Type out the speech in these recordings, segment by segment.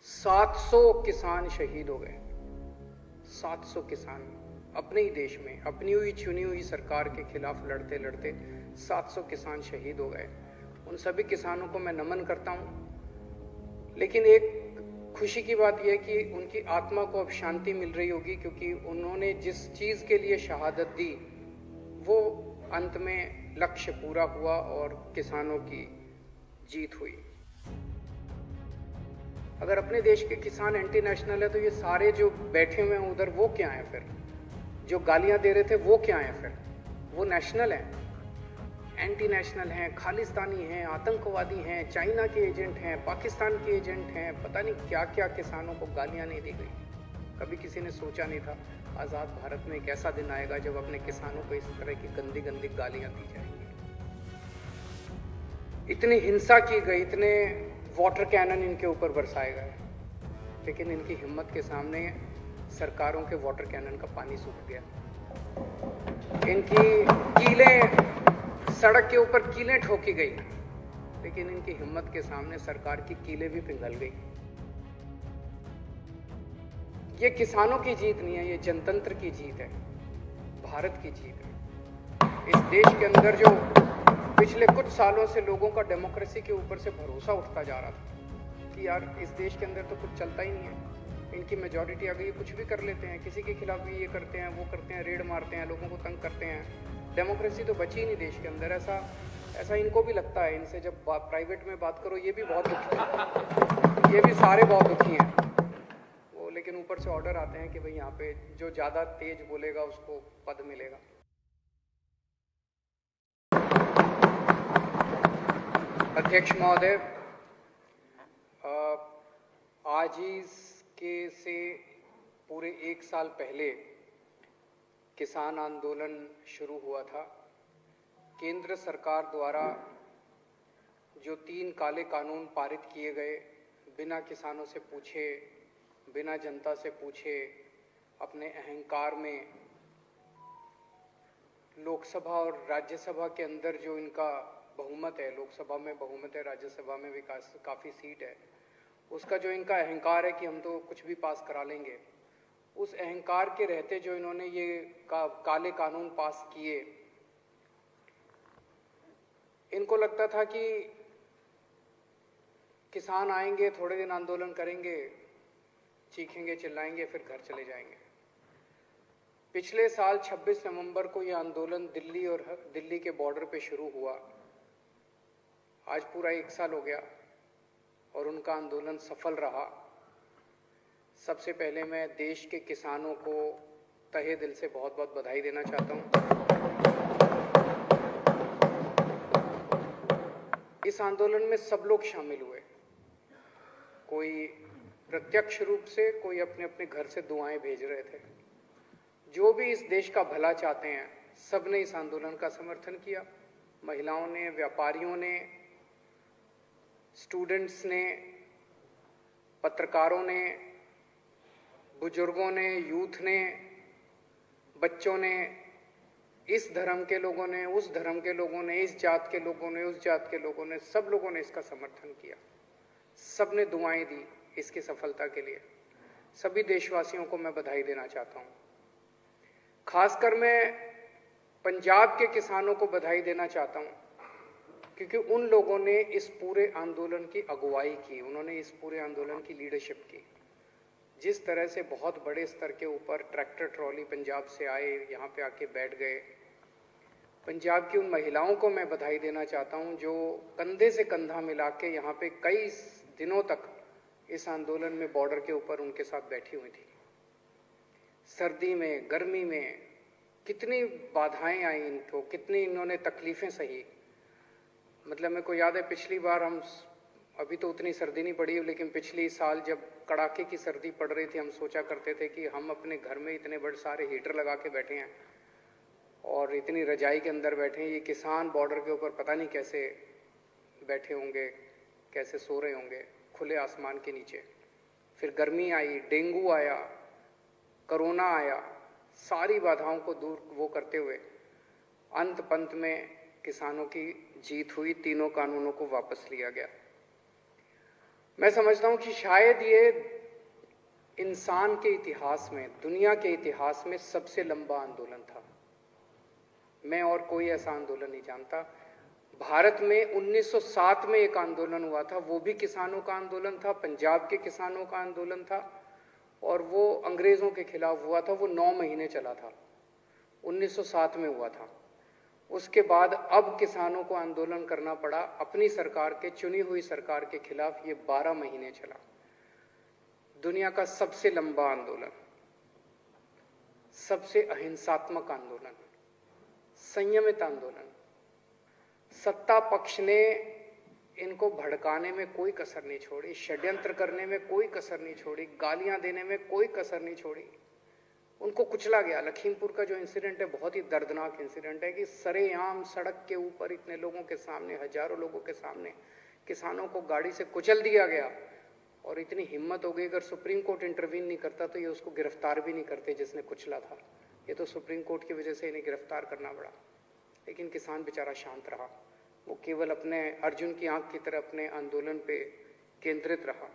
700 किसान शहीद हो गए। 700 किसान अपने ही देश में अपनी हुई चुनी हुई सरकार के खिलाफ लड़ते लड़ते 700 किसान शहीद हो गए। उन सभी किसानों को मैं नमन करता हूं। लेकिन एक खुशी की बात यह कि उनकी आत्मा को अब शांति मिल रही होगी, क्योंकि उन्होंने जिस चीज के लिए शहादत दी वो अंत में लक्ष्य पूरा हुआ और किसानों की जीत हुई। अगर अपने देश के किसान एंटी नेशनल है तो ये सारे जो बैठे हुए हैं उधर वो क्या है? फिर जो गालियां दे रहे थे वो क्या है? फिर वो नेशनल हैं, एंटी नेशनल हैं, खालिस्तानी हैं, आतंकवादी हैं, चाइना के एजेंट हैं, पाकिस्तान के एजेंट हैं, पता नहीं क्या क्या किसानों को गालियां नहीं दी गई। कभी किसी ने सोचा नहीं था आज़ाद भारत में एक ऐसा दिन आएगा जब अपने किसानों को इस तरह की गंदी गंदी गालियां दी जाएंगी। इतनी हिंसा की गई, इतने वाटर कैनन इनके ऊपर बरसाए गए, लेकिन इनकी हिम्मत के सामने सरकारों के वाटर कैनन का पानी सूख गया। इनकी कीलें, सड़क के ऊपर कीलें ठोकी गई, लेकिन इनकी हिम्मत के सामने सरकार की कीलें भी पिघल गई। ये किसानों की जीत नहीं है, ये जनतंत्र की जीत है, भारत की जीत है। इस देश के अंदर जो पिछले कुछ सालों से लोगों का डेमोक्रेसी के ऊपर से भरोसा उठता जा रहा था कि यार इस देश के अंदर तो कुछ चलता ही नहीं है, इनकी मेजॉरिटी आ गई, कुछ भी कर लेते हैं, किसी के खिलाफ भी ये करते हैं, वो करते हैं, रेड मारते हैं, लोगों को तंग करते हैं, डेमोक्रेसी तो बची ही नहीं देश के अंदर। ऐसा इनको भी लगता है। इनसे जब प्राइवेट में बात करो ये भी बहुत दुखी है, ये भी सारे बहुत दुखी हैं वो, लेकिन ऊपर से ऑर्डर आते हैं कि भाई यहाँ पे जो ज़्यादा तेज बोलेगा उसको पद मिलेगा। अध्यक्ष महोदय, आज ही से पूरे 1 साल पहले किसान आंदोलन शुरू हुआ था। केंद्र सरकार द्वारा जो 3 काले कानून पारित किए गए, बिना किसानों से पूछे, बिना जनता से पूछे, अपने अहंकार में लोकसभा और राज्यसभा के अंदर जो इनका बहुमत है, लोकसभा में बहुमत है, राज्यसभा में भी काफ़ी सीट है, उसका जो इनका अहंकार है कि हम तो कुछ भी पास करा लेंगे, उस अहंकार के रहते जो इन्होंने ये काले कानून पास किए, इनको लगता था कि किसान आएंगे, थोड़े दिन आंदोलन करेंगे, चीखेंगे, चिल्लाएंगे, फिर घर चले जाएंगे। पिछले साल 26 नवंबर को यह आंदोलन दिल्ली के बॉर्डर पे शुरू हुआ। आज पूरा 1 साल हो गया और उनका आंदोलन सफल रहा। सबसे पहले मैं देश के किसानों को तहे दिल से बहुत बहुत बधाई देना चाहता हूं। इस आंदोलन में सब लोग शामिल हुए, कोई प्रत्यक्ष रूप से, कोई अपने अपने घर से दुआएं भेज रहे थे। जो भी इस देश का भला चाहते हैं सब ने इस आंदोलन का समर्थन किया। महिलाओं ने, व्यापारियों ने, स्टूडेंट्स ने, पत्रकारों ने, बुजुर्गों ने, यूथ ने, बच्चों ने, इस धर्म के लोगों ने, उस धर्म के लोगों ने, इस जात के लोगों ने, उस जात के लोगों ने, सब लोगों ने इसका समर्थन किया। सब ने दुआएं दी इसकी सफलता के लिए। सभी देशवासियों को मैं बधाई देना चाहता हूं। खासकर मैं पंजाब के किसानों को बधाई देना चाहता हूं, क्योंकि उन लोगों ने इस पूरे आंदोलन की अगुवाई की, उन्होंने इस पूरे आंदोलन की लीडरशिप की। जिस तरह से बहुत बड़े स्तर के ऊपर ट्रैक्टर ट्रॉली पंजाब से आए, यहाँ पे आके बैठ गए। पंजाब की उन महिलाओं को मैं बधाई देना चाहता हूँ जो कंधे से कंधा मिला के यहाँ पे कई दिनों तक इस आंदोलन में बॉर्डर के ऊपर उनके साथ बैठी हुई थी। सर्दी में, गर्मी में कितनी बाधाएं आई इनको, कितनी इन्होंने तकलीफें सही। मतलब मेरे को याद है पिछली बार अभी तो उतनी सर्दी नहीं पड़ी, लेकिन पिछली साल जब कड़ाके की सर्दी पड़ रही थी, हम सोचा करते थे कि हम अपने घर में इतने बड़े सारे हीटर लगा के बैठे हैं और इतनी रजाई के अंदर बैठे हैं, ये किसान बॉर्डर के ऊपर पता नहीं कैसे बैठे होंगे, कैसे सो रहे होंगे खुले आसमान के नीचे। फिर गर्मी आई, डेंगू आया, कोरोना आया, सारी बाधाओं को दूर वो करते हुए अंत पंत में किसानों की जीत हुई, तीनों कानूनों को वापस लिया गया। मैं समझता हूं कि शायद ये इंसान के इतिहास में, दुनिया के इतिहास में सबसे लंबा आंदोलन था। मैं और कोई ऐसा आंदोलन नहीं जानता। भारत में 1907 में एक आंदोलन हुआ था, वो भी किसानों का आंदोलन था, पंजाब के किसानों का आंदोलन था, और वो अंग्रेजों के खिलाफ हुआ था। वो 9 महीने चला था, 1907 में हुआ था। उसके बाद अब किसानों को आंदोलन करना पड़ा अपनी सरकार के, चुनी हुई सरकार के खिलाफ। ये 12 महीने चला। दुनिया का सबसे लंबा आंदोलन, सबसे अहिंसात्मक आंदोलन, संयमित आंदोलन। सत्ता पक्ष ने इनको भड़काने में कोई कसर नहीं छोड़ी, षड्यंत्र करने में कोई कसर नहीं छोड़ी, गालियां देने में कोई कसर नहीं छोड़ी। उनको कुचला गया। लखीमपुर का जो इंसिडेंट है बहुत ही दर्दनाक इंसिडेंट है कि सरेआम सड़क के ऊपर इतने लोगों के सामने, हजारों लोगों के सामने किसानों को गाड़ी से कुचल दिया गया। और इतनी हिम्मत हो गई, अगर सुप्रीम कोर्ट इंटरवीन नहीं करता तो ये उसको गिरफ्तार भी नहीं करते जिसने कुचला था। ये तो सुप्रीम कोर्ट की वजह से इन्हें गिरफ्तार करना पड़ा। लेकिन किसान बेचारा शांत रहा। वो केवल अपने अर्जुन की आंख की तरह अपने आंदोलन पे केंद्रित रहा।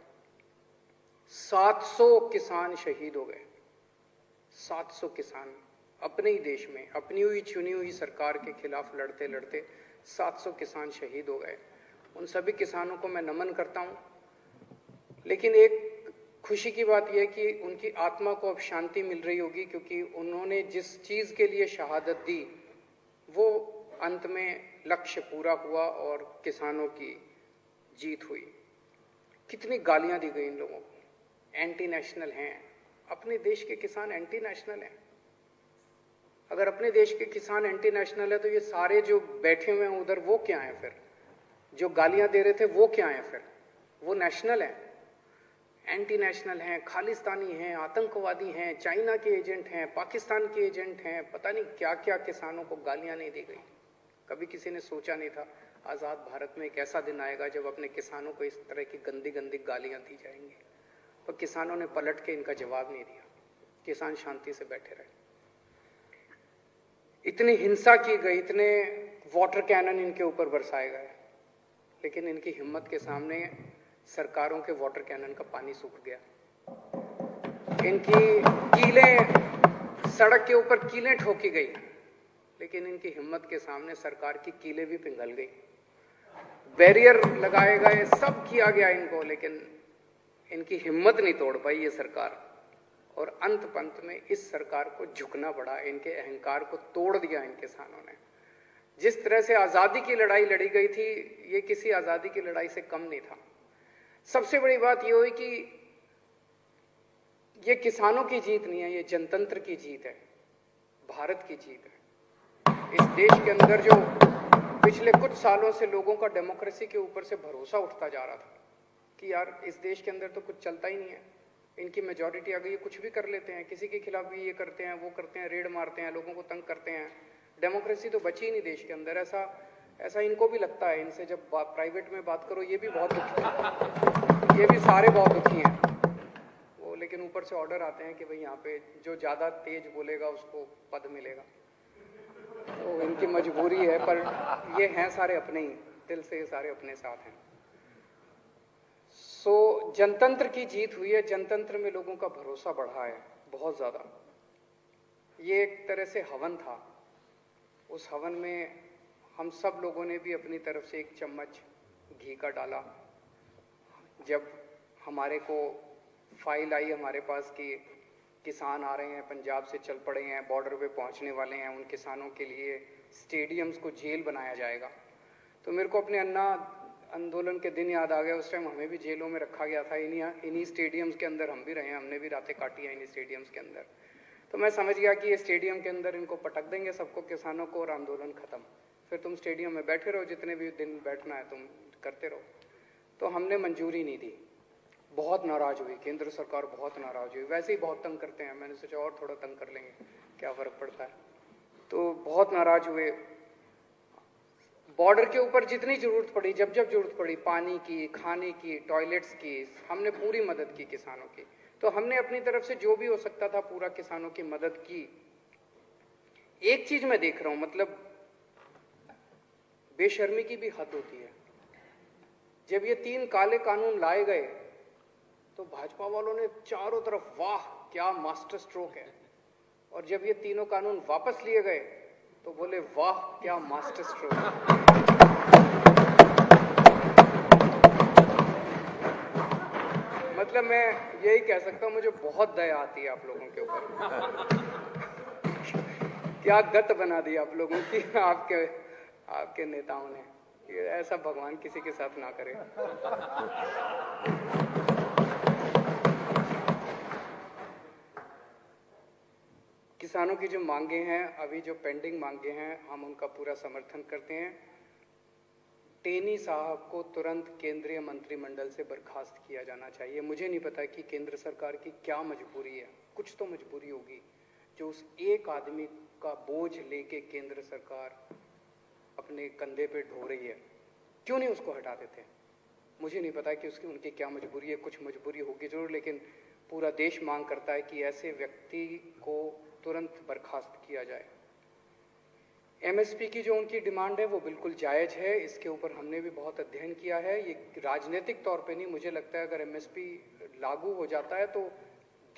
700 किसान शहीद हो गए। 700 किसान अपने ही देश में अपनी हुई चुनी हुई सरकार के खिलाफ लड़ते लड़ते 700 किसान शहीद हो गए। उन सभी किसानों को मैं नमन करता हूं। लेकिन एक खुशी की बात यह है कि उनकी आत्मा को अब शांति मिल रही होगी, क्योंकि उन्होंने जिस चीज के लिए शहादत दी वो अंत में लक्ष्य पूरा हुआ और किसानों की जीत हुई। कितनी गालियां दी गई इन लोगों को, एंटी नेशनल हैं। अपने देश के किसान एंटी नेशनल हैं। अगर अपने देश के किसान एंटी नेशनल है तो ये सारे जो बैठे हुए हैं उधर, वो क्या है फिर? जो गालियां दे रहे थे वो क्या है फिर? वो नेशनल है? एंटी नेशनल हैं, खालिस्तानी हैं, आतंकवादी हैं, चाइना के एजेंट हैं, पाकिस्तान के एजेंट हैं। पता नहीं क्या क्या किसानों को गालियां नहीं दी गई। कभी किसी ने सोचा नहीं था आजाद भारत में एक ऐसा दिन आएगा जब अपने किसानों को इस तरह की गंदी गंदी गालियां दी जाएंगी। पर किसानों ने पलट के इनका जवाब नहीं दिया। किसान शांति से बैठे रहे। इतनी हिंसा की गई, इतने वाटर कैनन इनके ऊपर बरसाए गए, लेकिन इनकी हिम्मत के सामने सरकारों के वाटर कैनन का पानी सूख गया। इनकी कीलें, सड़क के ऊपर कीलें ठोकी गई, लेकिन इनकी हिम्मत के सामने सरकार की कीलें भी पिघल गई। बैरियर लगाए गए, सब किया गया इनको, लेकिन इनकी हिम्मत नहीं तोड़ पाई ये सरकार। और अंत पंत में इस सरकार को झुकना पड़ा। इनके अहंकार को तोड़ दिया इन किसानों ने। जिस तरह से आजादी की लड़ाई लड़ी गई थी, ये किसी आजादी की लड़ाई से कम नहीं था। सबसे बड़ी बात यह हुई कि ये किसानों की जीत नहीं है, ये जनतंत्र की जीत है, भारत की जीत है। इस देश के अंदर जो पिछले कुछ सालों से लोगों का डेमोक्रेसी के ऊपर से भरोसा उठता जा रहा था कि यार इस देश के अंदर तो कुछ चलता ही नहीं है, इनकी मेजॉरिटी आ गई है, कुछ भी कर लेते हैं, किसी के खिलाफ भी ये करते हैं, वो करते हैं, रेड मारते हैं, लोगों को तंग करते हैं, डेमोक्रेसी तो बची ही नहीं देश के अंदर। ऐसा इनको भी लगता है। इनसे जब प्राइवेट में बात करो, ये भी बहुत दुखी हैं, ये भी सारे बहुत दुखी हैं वो। लेकिन ऊपर से ऑर्डर आते हैं कि भाई यहाँ पे जो ज्यादा तेज बोलेगा उसको पद मिलेगा। तो इनकी मजबूरी है, पर ये हैं सारे अपने ही, दिल से ये सारे अपने साथ हैं। सो जनतंत्र की जीत हुई है। जनतंत्र में लोगों का भरोसा बढ़ा है बहुत ज्यादा। ये एक तरह से हवन था। उस हवन में हम सब लोगों ने भी अपनी तरफ से एक चम्मच घी का डाला। जब हमारे को फाइल आई हमारे पास कि किसान आ रहे हैं, पंजाब से चल पड़े हैं, बॉर्डर पे पहुंचने वाले हैं, उन किसानों के लिए स्टेडियम्स को जेल बनाया जाएगा, तो मेरे को अपने अन्ना आंदोलन के दिन याद आ गया। उस टाइम हमें भी जेलों में रखा गया था। इन्हीं स्टेडियम्स के अंदर हम भी रहे हैं, हमने भी रातें काटी हैं इन्हीं स्टेडियम्स के अंदर। तो मैं समझ गया कि ये स्टेडियम के अंदर इनको पटक देंगे सबको, किसानों को, और आंदोलन खत्म। फिर तुम स्टेडियम में बैठे रहो, जितने भी दिन बैठना है तुम करते रहो। तो हमने मंजूरी नहीं दी। बहुत नाराज हुई केंद्र सरकार, बहुत नाराज हुई। वैसे ही बहुत तंग करते हैं, मैंने सोचा और थोड़ा तंग कर लेंगे, क्या फर्क पड़ता है। तो बहुत नाराज हुए। बॉर्डर के ऊपर जितनी जरूरत पड़ी, जब जब जरूरत पड़ी, पानी की, खाने की, टॉयलेट्स की, हमने पूरी मदद की किसानों की। तो हमने अपनी तरफ से जो भी हो सकता था पूरा किसानों की मदद की। एक चीज मैं देख रहा हूं, मतलब बेशर्मी की भी हद होती है। जब ये 3 काले कानून लाए गए तो भाजपा वालों ने चारों तरफ वाह क्या मास्टर स्ट्रोक है, और जब ये तीनों कानून वापस लिए गए तो बोले वाह क्या मास्टर स्ट्रोक है। मतलब मैं यही कह सकता हूं, मुझे बहुत दया आती है आप लोगों के ऊपर। क्या गत बना दी आप लोगों की आपके नेताओं ने। ऐसा भगवान किसी के साथ ना करे। किसानों की जो मांगे हैं, अभी जो पेंडिंग मांगे हैं, हम उनका पूरा समर्थन करते हैं। टेनी साहब को तुरंत केंद्रीय मंत्रिमंडल से बर्खास्त किया जाना चाहिए। मुझे नहीं पता कि केंद्र सरकार की क्या मजबूरी है, कुछ तो मजबूरी होगी जो उस एक आदमी का बोझ लेके केंद्र सरकार अपने कंधे पे ढो रही है। क्यों नहीं उसको हटा देते? मुझे नहीं पता कि उनकी क्या मजबूरी है, कुछ मजबूरी होगी जरूर, लेकिन पूरा देश मांग करता है कि ऐसे व्यक्ति को तुरंत बर्खास्त किया जाए। एमएसपी की जो उनकी डिमांड है वो बिल्कुल जायज़ है, इसके ऊपर हमने भी बहुत अध्ययन किया है। ये राजनीतिक तौर पे नहीं, मुझे लगता है अगर एमएसपी लागू हो जाता है तो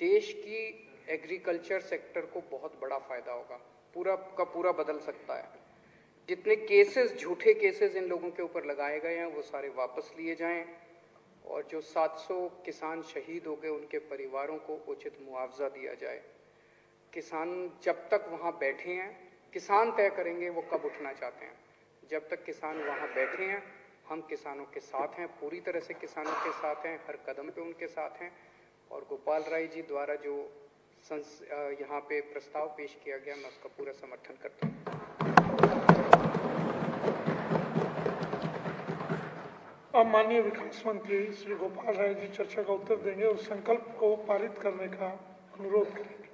देश की एग्रीकल्चर सेक्टर को बहुत बड़ा फायदा होगा, पूरा का पूरा बदल सकता है। जितने केसेस, झूठे केसेस इन लोगों के ऊपर लगाए गए हैं वो सारे वापस लिए जाएं, और जो 700 किसान शहीद हो गए उनके परिवारों को उचित मुआवजा दिया जाए। किसान जब तक वहाँ बैठे हैं, किसान तय करेंगे वो कब उठना चाहते हैं। जब तक किसान वहाँ बैठे हैं हम किसानों के साथ हैं, पूरी तरह से किसानों के साथ हैं, हर कदम पे उनके साथ हैं। और गोपाल राय जी द्वारा जो यहाँ पे प्रस्ताव पेश किया गया, मैं उसका पूरा समर्थन करता हूँ। अब माननीय विकास मंत्री श्री गोपाल राय जी चर्चा का उत्तर देंगे और संकल्प को पारित करने का अनुरोध करेंगे।